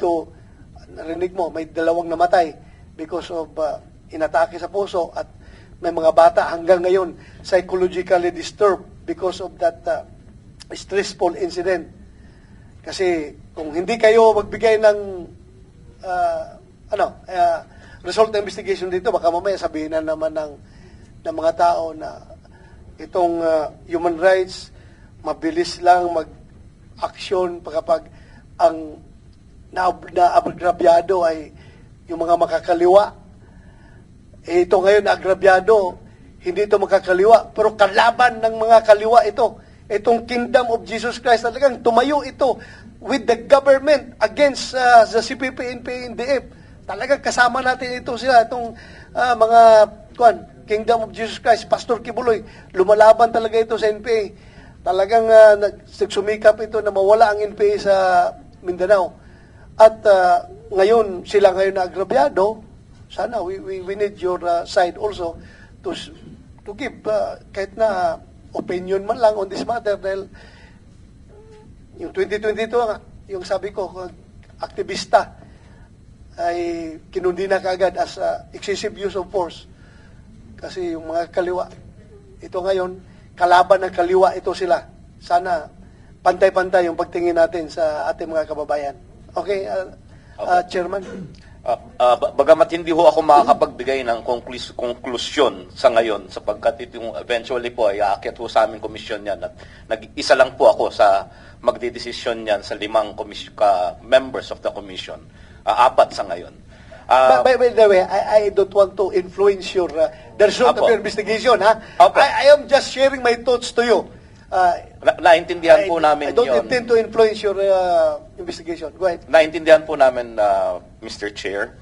to, narinig mo, may 2 namatay because of inatake sa puso at may mga bata hanggang ngayon psychologically disturbed because of that stressful incident. Kasi kung hindi kayo magbigay ng result ng investigation dito, baka mamaya sabihin na naman ng mga tao na itong human rights, mabilis lang mag-action kapag ang naagrabyado ay yung mga makakaliwa. Ito ngayon naagrabyado, hindi ito makakaliwa, pero kalaban ng mga kaliwa ito. Itong Kingdom of Jesus Christ, talagang tumayo ito with the government against the CPP, NPA, NDF. Talagang kasama natin ito sila, itong mga Kingdom of Jesus Christ, Pastor Kibuloy, lumalaban talaga ito sa NPA. Talagang nagsumikap ito na mawala ang NPA sa Mindanao. At ngayon, sila ngayon na agrabyado, sana we need your side also to give kahit na opinion man lang on this matter dahil yung 2022 yung sabi ko, aktivista ay kinundi na kaagad as excessive use of force. Kasi yung mga kaliwa, ito ngayon, kalaban ng kaliwa ito sila. Sana pantay-pantay yung pagtingin natin sa ating mga kababayan. Okay, Chairman? Bagamat hindi ho ako makakapagbigay ng konklusyon sa ngayon sapagkat itong eventually po ay aakyat ho sa aming komisyon yan at nag-isa lang po ako sa magdidesisyon yan sa 5 members of the commission. 4 sa ngayon. By the way, I don't want to influence your the result of your investigation. I am just sharing my thoughts to you. Naintindihan po namin I don't yun. intend to influence your investigation. Go ahead. Naintindihan po namin, Mr. Chair,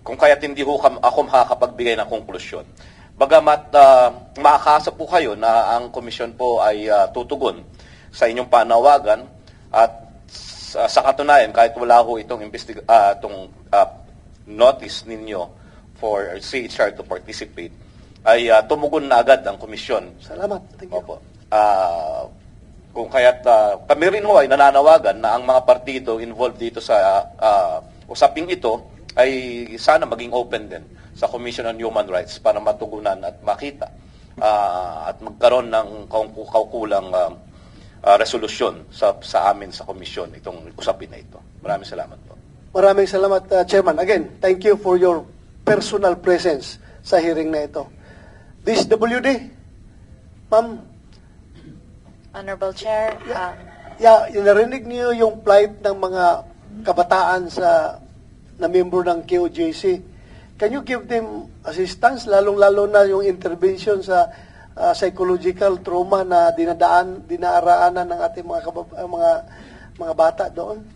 kung kaya't hindi ho ako makakapagbigay ng konklusyon. Bagamat makakasa po kayo na ang komisyon po ay tutugon sa inyong panawagan at sa katunayan, kahit wala ho itong notice ninyo for CHR to participate, ay tumugon na agad ang komisyon. Salamat. Thank you. Opo. Kung kaya't kami rin ho ay nananawagan na ang mga partido involved dito sa usaping ito ay sana maging open din sa Commission on Human Rights para matugunan at makita at magkaroon ng kaukulang resolusyon sa amin sa komisyon itong usapin na ito. Maraming salamat po. Maraming salamat, Chairman. Again, thank you for your personal presence sa hearing na ito. This WD, Ma'am. Honorable Chair. Narinig niyo yung plight ng mga kabataan na member ng KOJC. Can you give them assistance, lalong-lalo na yung intervention sa psychological trauma na dinaaraanan ng ating mga bata doon?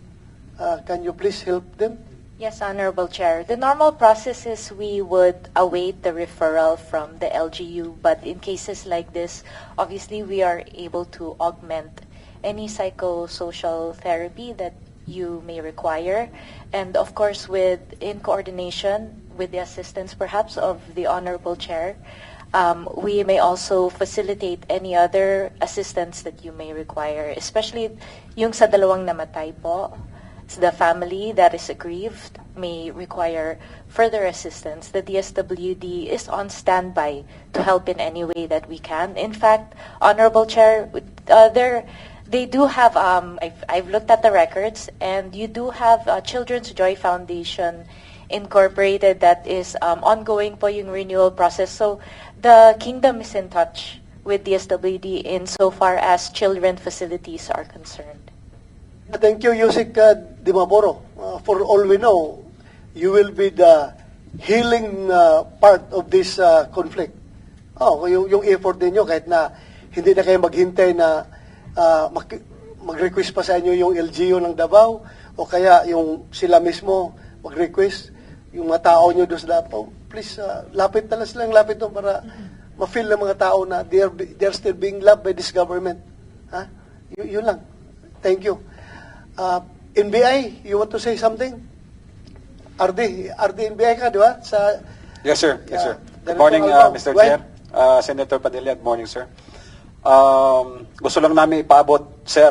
Can you please help them? Yes, Honorable Chair. The normal process is we would await the referral from the LGU, but in cases like this, obviously we are able to augment any psychosocial therapy that you may require. And of course, in coordination with the assistance perhaps of the Honorable Chair, we may also facilitate any other assistance that you may require, especially yung sa 2 namatay po. The family that is aggrieved may require further assistance. The DSWD is on standby to help in any way that we can. In fact, Honorable Chair, they do have, I've looked at the records, and you do have Children's Joy Foundation Incorporated that is ongoing po yung renewal process. So the Kingdom is in touch with DSWD insofar as children facilities are concerned. Thank you, Yusik Dimaboro. For all we know, you will be the healing part of this conflict. Yung effort ninyo, kahit na hindi na kayo maghintay na mag-request pa sa inyo yung LGU ng Davao, o kaya yung sila mismo mag-request, yung mga tao nyo doon sa Davao, please, lapit na lang silang lapit doon para ma-feel ng mga tao na they're still being loved by this government. Yun lang. Thank you. NBI, you want to say something? RD NBI ka, di ba? Yes, sir. Yes, sir. Good Ganito morning, Alvao. Mr. Go ahead. Chair. Senator Padilla, good morning, sir. Gusto lang namin ipaabot, sir,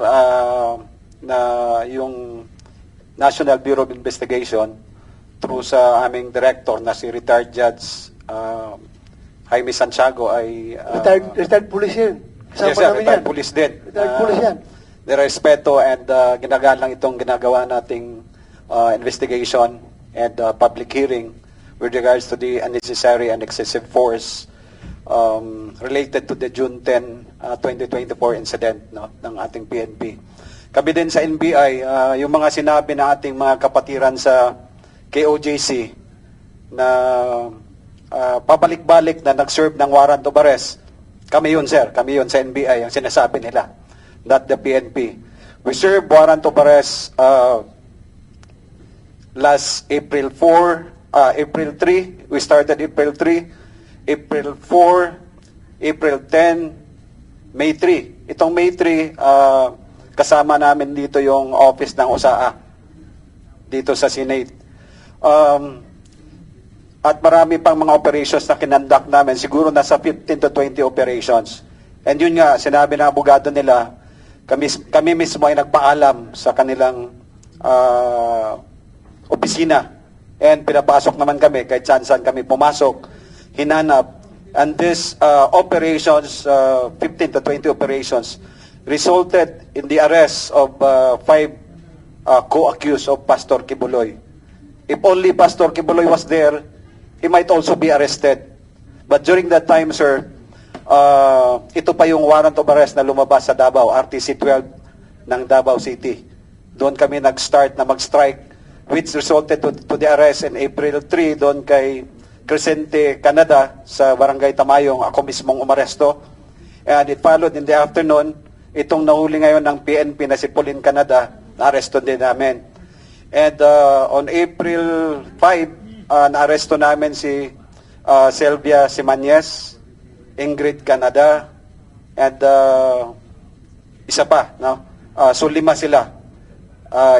na yung National Bureau of Investigation through sa aming director na si retired Judge Jaime Santiago ay Retired police yan. Kasama yes, sir, namin retired yan. police din. Retired police yan. Nirespeto and ginagalang itong ginagawa nating investigation and public hearing with regards to the unnecessary and excessive force related to the June 10, 2024 incident ng ating PNP. Kami din sa NBI, yung mga sinabi ng ating mga kapatiran sa KOJC na pabalik-balik na nag-serve ng warrant of arrest, kami yun, sir. Kami yun sa NBI, ang sinasabi nila, not the PNP. We served warrant of arrest last April 4, April 3. We started April 3, April 4, April 10, May 3. Itong May 3, kasama namin dito yung office ng OSAA dito sa Senate. At marami pang mga operations na kinandak namin, siguro nasa 15 to 20 operations. And yun nga, sinabi ng abogado nila, kami mismo ay nagpaalam sa kanilang opisina. And pinapasok naman kami, kahit saan kami pumasok, hinanap. And this operations, 15 to 20 operations, resulted in the arrest of 5 co-accused of Pastor Kibuloy. If only Pastor Kibuloy was there, he might also be arrested. But during that time, sir, ito pa yung warrant of arrest na lumabas sa Davao, RTC 12 ng Davao City. Doon kami nag-start na mag-strike, which resulted to the arrest in April 3 doon kay Crescente, Canada, sa Barangay Tamayong. Ako mismong umaresto. And it followed in the afternoon, itong nahuli ngayon ng PNP na si Pauline Canada, na-aresto din namin. And on April 5, na-aresto namin si Selvia Simanes, Ingrid Canada, and isa pa, no? So 5 sila.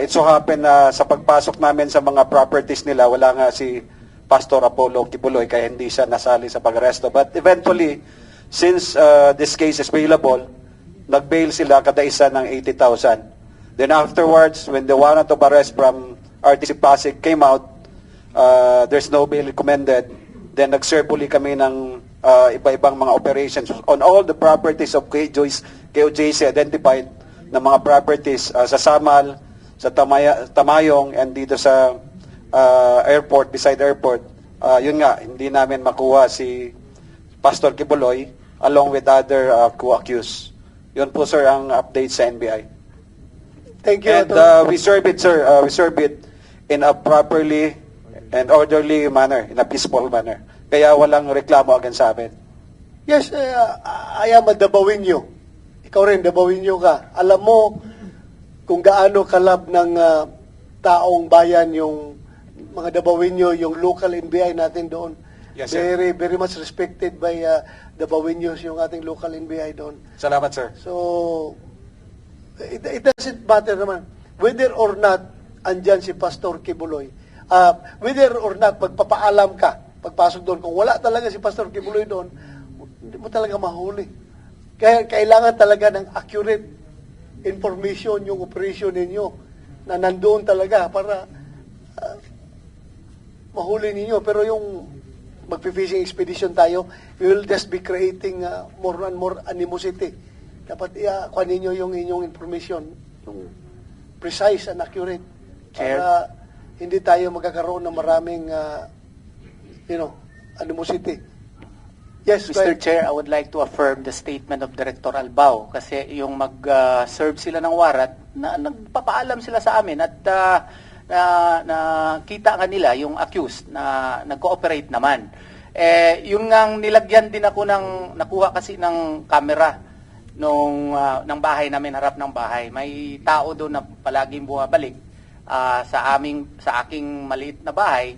It so happened na sa pagpasok namin sa mga properties nila, wala nga si Pastor Apollo Kibuloy, kaya hindi siya nasali sa pag-aresto. But eventually, since this case is bailable, nag-bail sila kada isa ng 80,000. Then afterwards, when the warrant of arrest from RTC Pasig came out, there's no bail recommended. Then nag-serve uli kami ng iba-ibang mga operations on all the properties of KOJC identified na mga properties sa Samal, sa Tamayong, and dito sa airport, beside airport. Yun nga, hindi namin makuha si Pastor Kibuloy along with other co-accused. Yun po, sir, ang update sa NBI. Thank you. And we serve it, sir. We serve it in a properly and orderly manner, in a peaceful manner. Kaya walang reklamo against sa amin. Yes, I am a Davao-inyo. Ikaw rin, Davao-inyo ka. Alam mo kung gaano kalab ng taong bayan yung mga Davao-inyo, yung local NBI natin doon. Yes, sir. Very, very much respected by Davao-inyos yung ating local NBI doon. Salamat, sir. So, it doesn't matter naman whether or not andyan si Pastor Kibuloy. Whether or not magpapaalam ka, pagpasok doon, kung wala talaga si Pastor Kibuloy doon, hindi mo talaga mahuli. Kaya kailangan talaga ng accurate information yung operation ninyo na nandoon talaga para mahuli ninyo. Pero yung magpi-fishing expedition tayo, we will just be creating more and more animosity. Dapat kuha ninyo yung inyong information, yung precise and accurate. Chair. Para hindi tayo magkakaroon ng maraming, animosity. Yes, go Mr. ahead. Chair, I would like to affirm the statement of Director Albao kasi yung mag-serve sila ng warrant na nagpapaalam sila sa amin at kita nga nila yung accused na nag-cooperate naman. Yung ngang nilagyan din ako nakuha kasi ng camera ng bahay namin, harap ng bahay. May tao doon na palaging bumabalik sa aking maliit na bahay.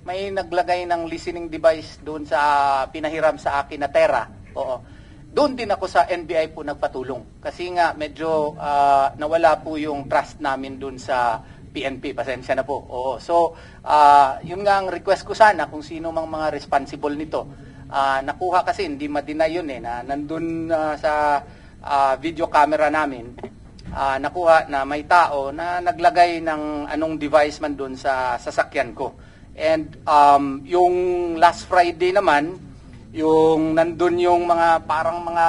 May naglagay ng listening device doon sa pinahiram sa akin na Tera. Oo. Doon din ako sa NBI po nagpatulong. Kasi nga medyo nawala po yung trust namin doon sa PNP. Pasensya na po. Oo. So, yun nga ang request ko sana kung sino mang mga responsible nito. Nakuha kasi, hindi ma-deny yun na nandun sa video camera namin. nakuha na may tao na naglagay ng anong device man doon sa sasakyan ko. And yung last Friday naman, yung nandun yung mga parang mga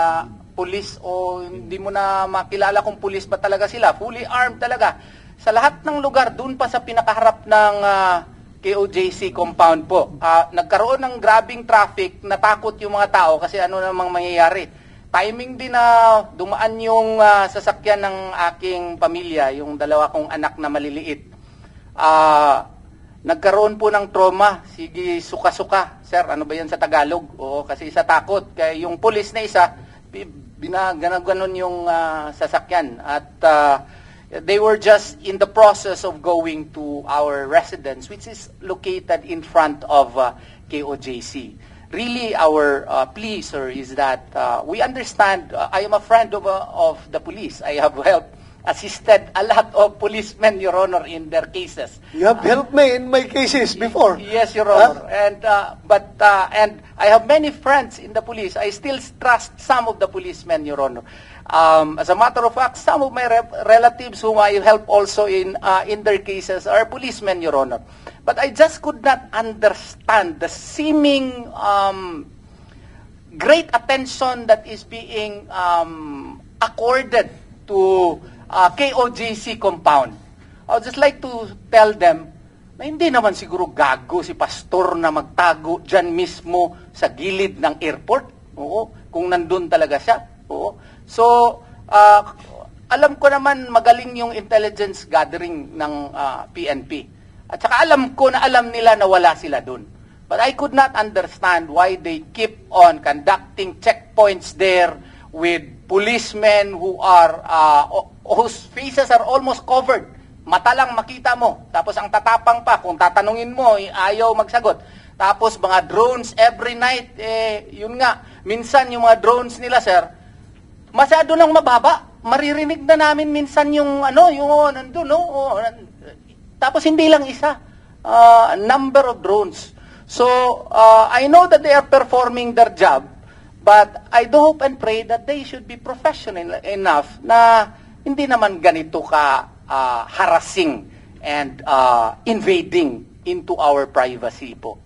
pulis o hindi mo na makilala kung pulis ba talaga sila, fully armed talaga. Sa lahat ng lugar, doon pa sa pinakaharap ng KOJC compound po. Nagkaroon ng grabing traffic, natakot yung mga tao kasi ano namang mangyayari. Timing din na dumaan yung sasakyan ng aking pamilya, yung dalawa kong anak na maliliit. Nagkaroon po ng trauma, sige suka-suka. Sir, ano ba yan sa Tagalog? Oo, kasi isa takot. Kaya yung pulis na isa, binaganon yung sasakyan. At they were just in the process of going to our residence, which is located in front of KOJC. Really, our plea, sir, is that we understand. I am a friend of the police. I have assisted a lot of policemen, Your Honor, in their cases. You have helped me in my cases before. Yes, Your Honor. And and I have many friends in the police. I still trust some of the policemen, Your Honor. As a matter of fact, some of my relatives whom I help also in their cases are policemen, Your Honor. But I just could not understand the seeming great attention that is being accorded to KOJC compound. I would just like to tell them na hindi naman siguro gago si pastor na magtago dyan mismo sa gilid ng airport. Oo, kung nandun talaga siya. Oo. So, alam ko naman magaling yung intelligence gathering ng PNP. At saka alam ko na alam nila na wala sila dun. But I could not understand why they keep on conducting checkpoints there with policemen who are whose faces are almost covered. Mata lang makita mo. Tapos ang tatapang pa, kung tatanungin mo, ayaw magsagot. Tapos mga drones every night, yun nga, minsan yung mga drones nila, sir, masyado nang mababa. Maririnig na namin minsan yung nandun, no? Tapos hindi lang isa. Number of drones. So, I know that they are performing their job, but I do hope and pray that they should be professional enough na hindi naman ganito ka harassing and invading into our privacy po.